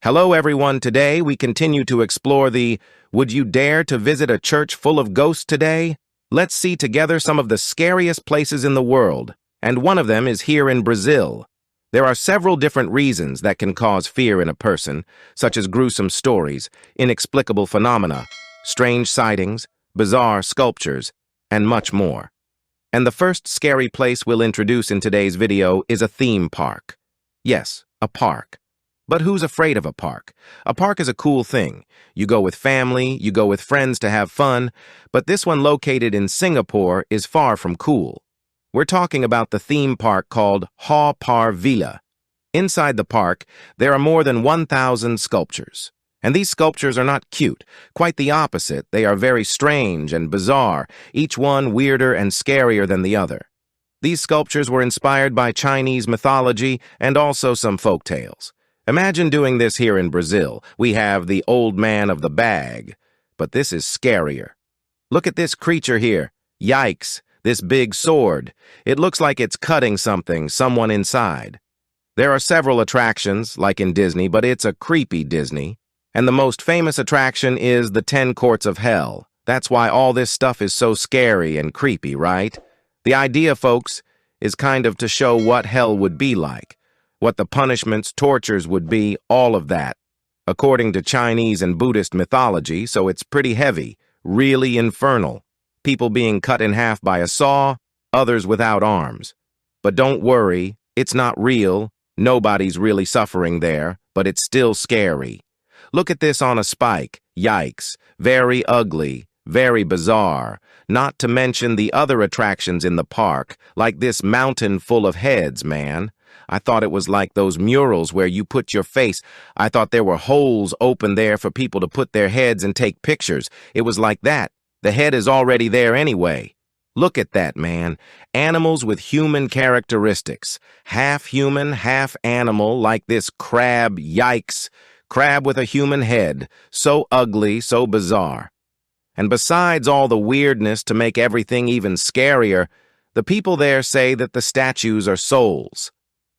Hello everyone, today we continue to explore the Would you dare to visit a church full of ghosts today? Let's see together some of the scariest places in the world, and one of them is here in Brazil. There are several different reasons that can cause fear in a person, such as gruesome stories, inexplicable phenomena, strange sightings, bizarre sculptures, and much more. And the first scary place we'll introduce in today's video is a theme park. Yes, a park. But who's afraid of a park? A park is a cool thing. You go with family, you go with friends to have fun, but this one located in Singapore is far from cool. We're talking about the theme park called Haw Par Villa. Inside the park, there are more than 1,000 sculptures. And these sculptures are not cute. Quite the opposite. They are very strange and bizarre, each one weirder and scarier than the other. These sculptures were inspired by Chinese mythology and also some folk tales. Imagine doing this here in Brazil. We have the old man of the bag. But this is scarier. Look at this creature here. Yikes, this big sword. It looks like it's cutting someone inside. There are several attractions, like in Disney, but it's a creepy Disney. And the most famous attraction is the 10 Courts of Hell. That's why all this stuff is so scary and creepy, right? The idea, folks, is kind of to show what hell would be like. What the punishments, tortures would be, all of that. According to Chinese and Buddhist mythology, so it's pretty heavy, really infernal. People being cut in half by a saw, others without arms. But don't worry, it's not real, nobody's really suffering there, but it's still scary. Look at this on a spike, yikes, very ugly, very bizarre. Not to mention the other attractions in the park, like this mountain full of heads, man. I thought it was like those murals where you put your face. I thought there were holes open there for people to put their heads and take pictures. It was like that. The head is already there anyway. Look at that, man. Animals with human characteristics. Half human, half animal, like this crab, yikes. Crab with a human head. So ugly, so bizarre. And besides all the weirdness to make everything even scarier, the people there say that the statues are souls.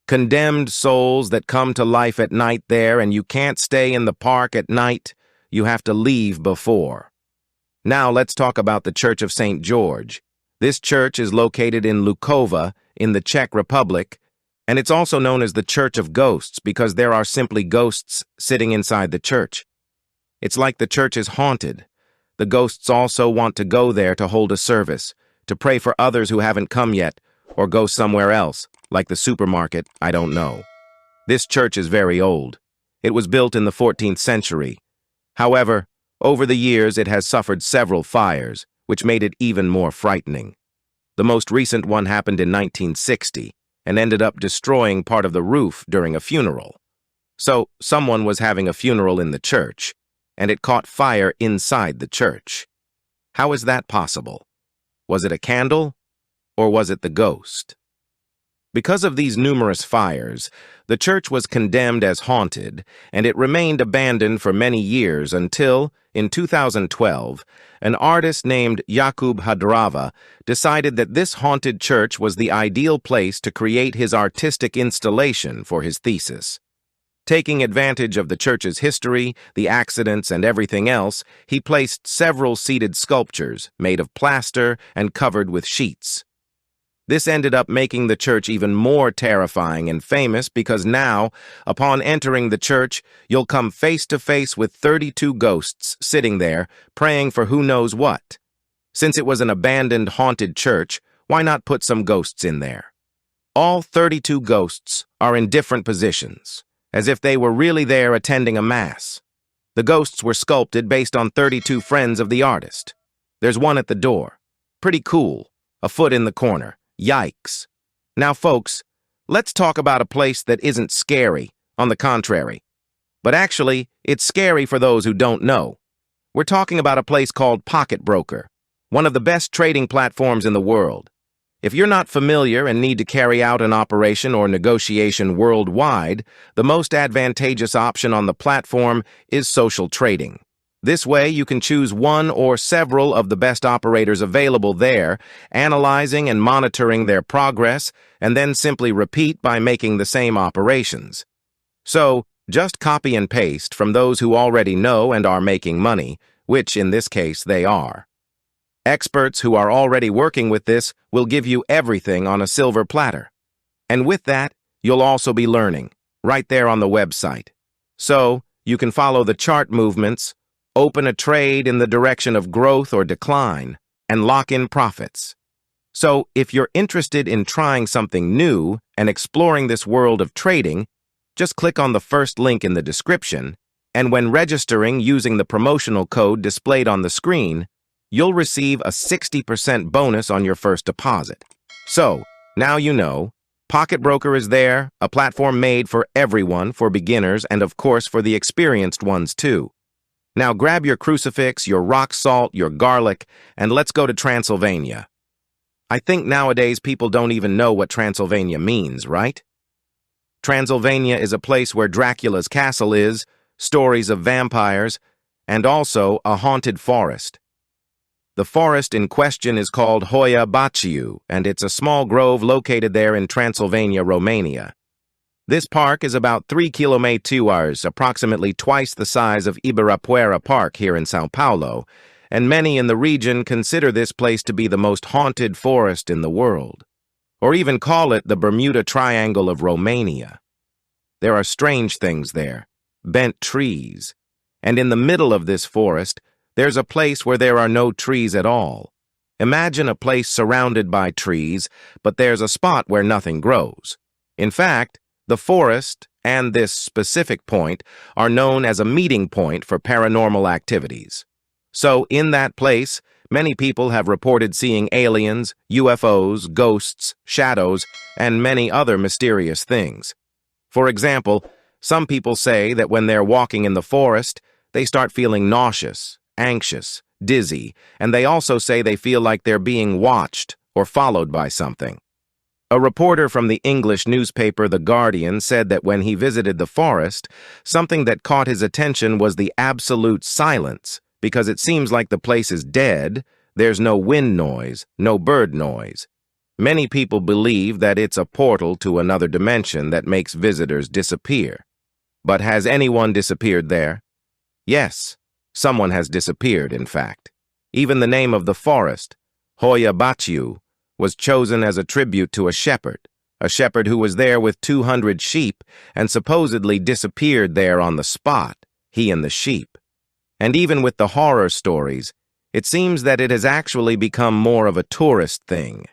Condemned souls that come to life at night there, and you can't stay in the park at night. You have to leave before. Now let's talk about the Church of St. George. This church is located in Lukova, in the Czech Republic, and it's also known as the Church of Ghosts because there are simply ghosts sitting inside the church. It's like the church is haunted. The ghosts also want to go there to hold a service, to pray for others who haven't come yet, or go somewhere else. Like the supermarket, I don't know. This church is very old. It was built in the 14th century. However, over the years it has suffered several fires, which made it even more frightening. The most recent one happened in 1960 and ended up destroying part of the roof during a funeral. So, someone was having a funeral in the church, and it caught fire inside the church. How is that possible? Was it a candle, or was it the ghost? Because of these numerous fires, the church was condemned as haunted, and it remained abandoned for many years until, in 2012, an artist named Jakub Hadrava decided that this haunted church was the ideal place to create his artistic installation for his thesis. Taking advantage of the church's history, the accidents, and everything else, he placed several seated sculptures made of plaster and covered with sheets. This ended up making the church even more terrifying and famous because now, upon entering the church, you'll come face to face with 32 ghosts sitting there, praying for who knows what. Since it was an abandoned, haunted church, why not put some ghosts in there? All 32 ghosts are in different positions, as if they were really there attending a mass. The ghosts were sculpted based on 32 friends of the artist. There's one at the door. Pretty cool. A foot in the corner. Yikes. Now, folks, let's talk about a place that isn't scary, on the contrary. But actually, it's scary for those who don't know. We're talking about a place called Pocket Broker, one of the best trading platforms in the world. If you're not familiar and need to carry out an operation or negotiation worldwide, the most advantageous option on the platform is social trading. This way, you can choose one or several of the best operators available there, analyzing and monitoring their progress, and then simply repeat by making the same operations. So, just copy and paste from those who already know and are making money, which in this case they are. Experts who are already working with this will give you everything on a silver platter. And with that, you'll also be learning, right there on the website. So, you can follow the chart movements, open a trade in the direction of growth or decline, and lock in profits. So, if you're interested in trying something new and exploring this world of trading, just click on the first link in the description, and when registering using the promotional code displayed on the screen, you'll receive a 60% bonus on your first deposit. So, now you know, Pocketbroker is there, a platform made for everyone, for beginners, and of course for the experienced ones too. Now grab your crucifix, your rock salt, your garlic, and let's go to Transylvania. I think nowadays people don't even know what Transylvania means, right? Transylvania is a place where Dracula's castle is, stories of vampires, and also a haunted forest. The forest in question is called Hoia Baciu, and it's a small grove located there in Transylvania, Romania. This park is about 3 kilometers, approximately twice the size of Ibirapuera Park here in Sao Paulo, and many in the region consider this place to be the most haunted forest in the world, or even call it the Bermuda Triangle of Romania. There are strange things there, bent trees, and in the middle of this forest, there's a place where there are no trees at all. Imagine a place surrounded by trees, but there's a spot where nothing grows. In fact, the forest and this specific point are known as a meeting point for paranormal activities. So, in that place, many people have reported seeing aliens, UFOs, ghosts, shadows, and many other mysterious things. For example, some people say that when they're walking in the forest, they start feeling nauseous, anxious, dizzy, and they also say they feel like they're being watched or followed by something. A reporter from the English newspaper The Guardian said that when he visited the forest, something that caught his attention was the absolute silence, because it seems like the place is dead, there's no wind noise, no bird noise. Many people believe that it's a portal to another dimension that makes visitors disappear. But has anyone disappeared there? Yes, someone has disappeared, in fact. Even the name of the forest, Hoia Baciu, was chosen as a tribute to a shepherd who was there with 200 sheep and supposedly disappeared there on the spot, he and the sheep. And even with the horror stories, it seems that it has actually become more of a tourist thing.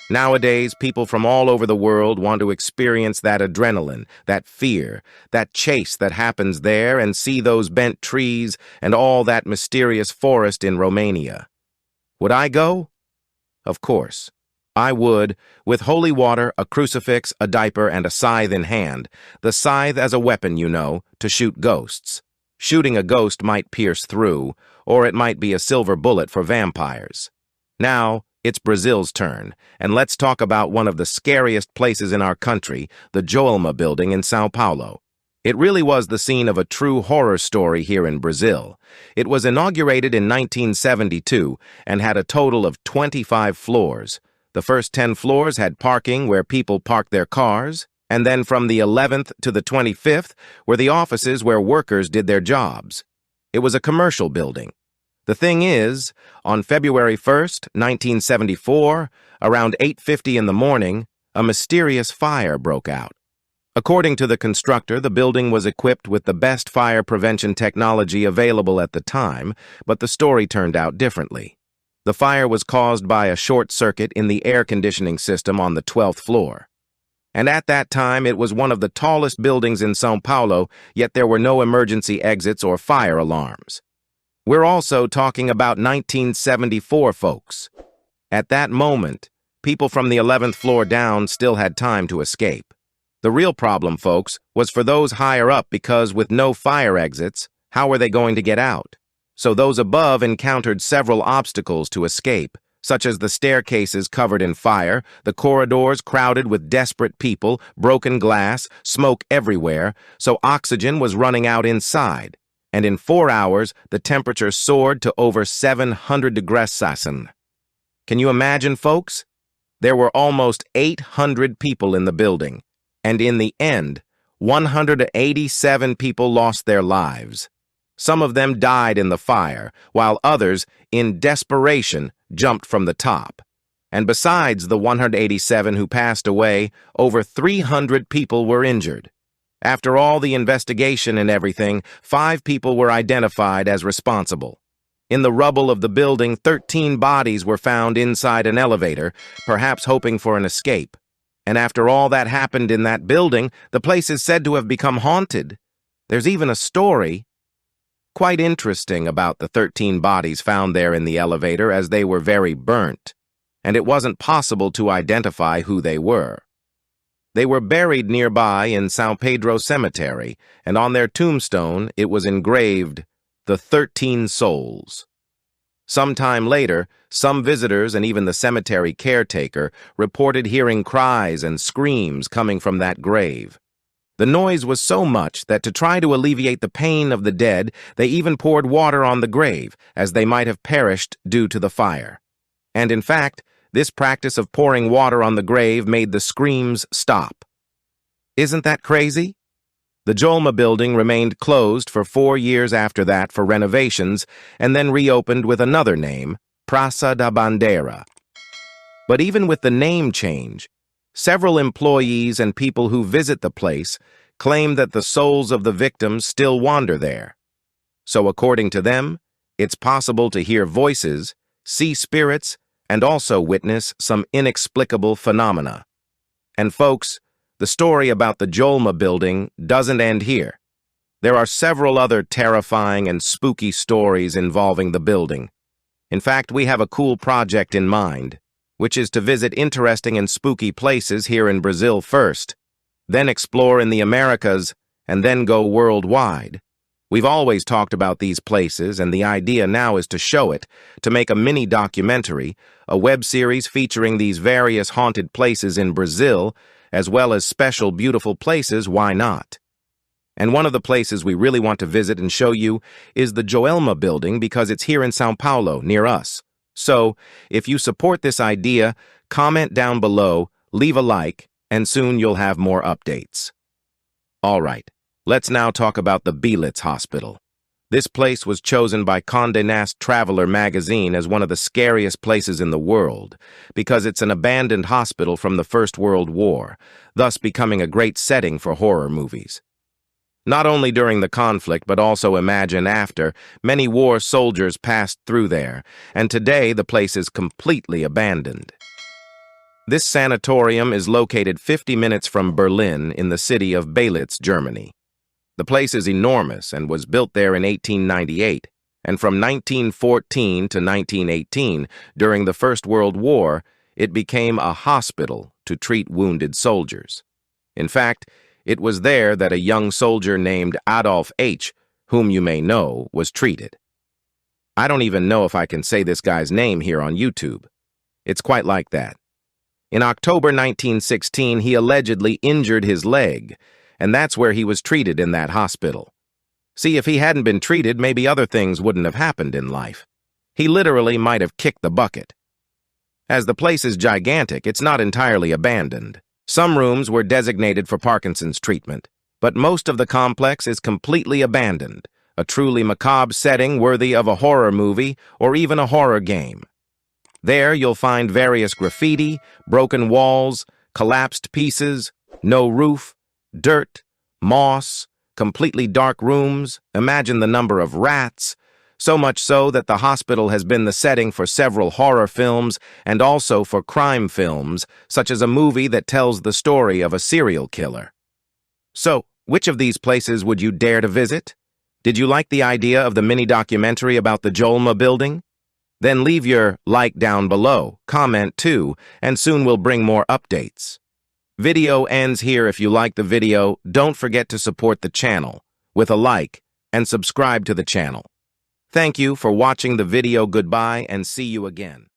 Nowadays, people from all over the world want to experience that adrenaline, that fear, that chase that happens there and see those bent trees and all that mysterious forest in Romania. Would I go? Of course. I would, with holy water, a crucifix, a diaper, and a scythe in hand. The scythe as a weapon, you know, to shoot ghosts. Shooting a ghost might pierce through, or it might be a silver bullet for vampires. Now, it's Brazil's turn, and let's talk about one of the scariest places in our country, the Joelma building in Sao Paulo. It really was the scene of a true horror story here in Brazil. It was inaugurated in 1972 and had a total of 25 floors. The first 10 floors had parking where people parked their cars, and then from the 11th to the 25th were the offices where workers did their jobs. It was a commercial building. The thing is, on February 1st, 1974, around 8:50 in the morning, a mysterious fire broke out. According to the constructor, the building was equipped with the best fire prevention technology available at the time, but the story turned out differently. The fire was caused by a short circuit in the air conditioning system on the 12th floor. And at that time, it was one of the tallest buildings in São Paulo, yet there were no emergency exits or fire alarms. We're also talking about 1974, folks. At that moment, people from the 11th floor down still had time to escape. The real problem, folks, was for those higher up because with no fire exits, how were they going to get out? So those above encountered several obstacles to escape, such as the staircases covered in fire, the corridors crowded with desperate people, broken glass, smoke everywhere, so oxygen was running out inside. and in 4 hours, the temperature soared to over 700 degrees Celsius. Can you imagine, folks? There were almost 800 people in the building, and in the end, 187 people lost their lives. Some of them died in the fire, while others, in desperation, jumped from the top. And besides the 187 who passed away, over 300 people were injured. After all the investigation and everything, 5 people were identified as responsible. In the rubble of the building, 13 bodies were found inside an elevator, perhaps hoping for an escape. And after all that happened in that building, the place is said to have become haunted. There's even a story quite interesting about the 13 bodies found there in the elevator, as they were very burnt, and it wasn't possible to identify who they were. They were buried nearby in San Pedro Cemetery, and on their tombstone it was engraved, "The 13 Souls." Sometime later, some visitors and even the cemetery caretaker reported hearing cries and screams coming from that grave. The noise was so much that to try to alleviate the pain of the dead, they even poured water on the grave, as they might have perished due to the fire. And in fact, this practice of pouring water on the grave made the screams stop. Isn't that crazy? The Jolma building remained closed for 4 years after that for renovations, and then reopened with another name, Praça da Bandeira. But even with the name change, several employees and people who visit the place claim that the souls of the victims still wander there. So according to them, it's possible to hear voices, see spirits, and also witness some inexplicable phenomena. And folks, the story about the Jolma building doesn't end here. There are several other terrifying and spooky stories involving the building. In fact, we have a cool project in mind, which is to visit interesting and spooky places here in Brazil first, then explore in the Americas, and then go worldwide. We've always talked about these places, and the idea now is to show it, to make a mini documentary, a web series featuring these various haunted places in Brazil, as well as special beautiful places. Why not? And one of the places we really want to visit and show you is the Joelma building, because it's here in São Paulo, near us. So, if you support this idea, comment down below, leave a like, and soon you'll have more updates. All right, let's now talk about the Belitz Hospital. This place was chosen by Condé Nast Traveler magazine as one of the scariest places in the world, because it's an abandoned hospital from the First World War, thus becoming a great setting for horror movies. Not only during the conflict, but also imagine after, many war soldiers passed through there, and today the place is completely abandoned. This sanatorium is located 50 minutes from Berlin in the city of Belitz, Germany. The place is enormous and was built there in 1898, and from 1914 to 1918, during the First World War, it became a hospital to treat wounded soldiers. In fact, it was there that a young soldier named Adolf H., whom you may know, was treated. I don't even know if I can say this guy's name here on YouTube. It's quite like that. In October 1916, he allegedly injured his leg, and that's where he was treated in that hospital. See, if he hadn't been treated, maybe other things wouldn't have happened in life. He literally might have kicked the bucket. As the place is gigantic, it's not entirely abandoned. Some rooms were designated for Parkinson's treatment, but most of the complex is completely abandoned, a truly macabre setting worthy of a horror movie or even a horror game. There you'll find various graffiti, broken walls, collapsed pieces, no roof, dirt, moss, completely dark rooms. Imagine the number of rats, so much so that the hospital has been the setting for several horror films and also for crime films, such as a movie that tells the story of a serial killer. So, which of these places would you dare to visit? Did you like the idea of the mini documentary about the Jolma building? Then leave your like down below, comment too, and soon we'll bring more updates. Video ends here. If you like the video, don't forget to support the channel with a like and subscribe to the channel. Thank you for watching the video. Goodbye and see you again.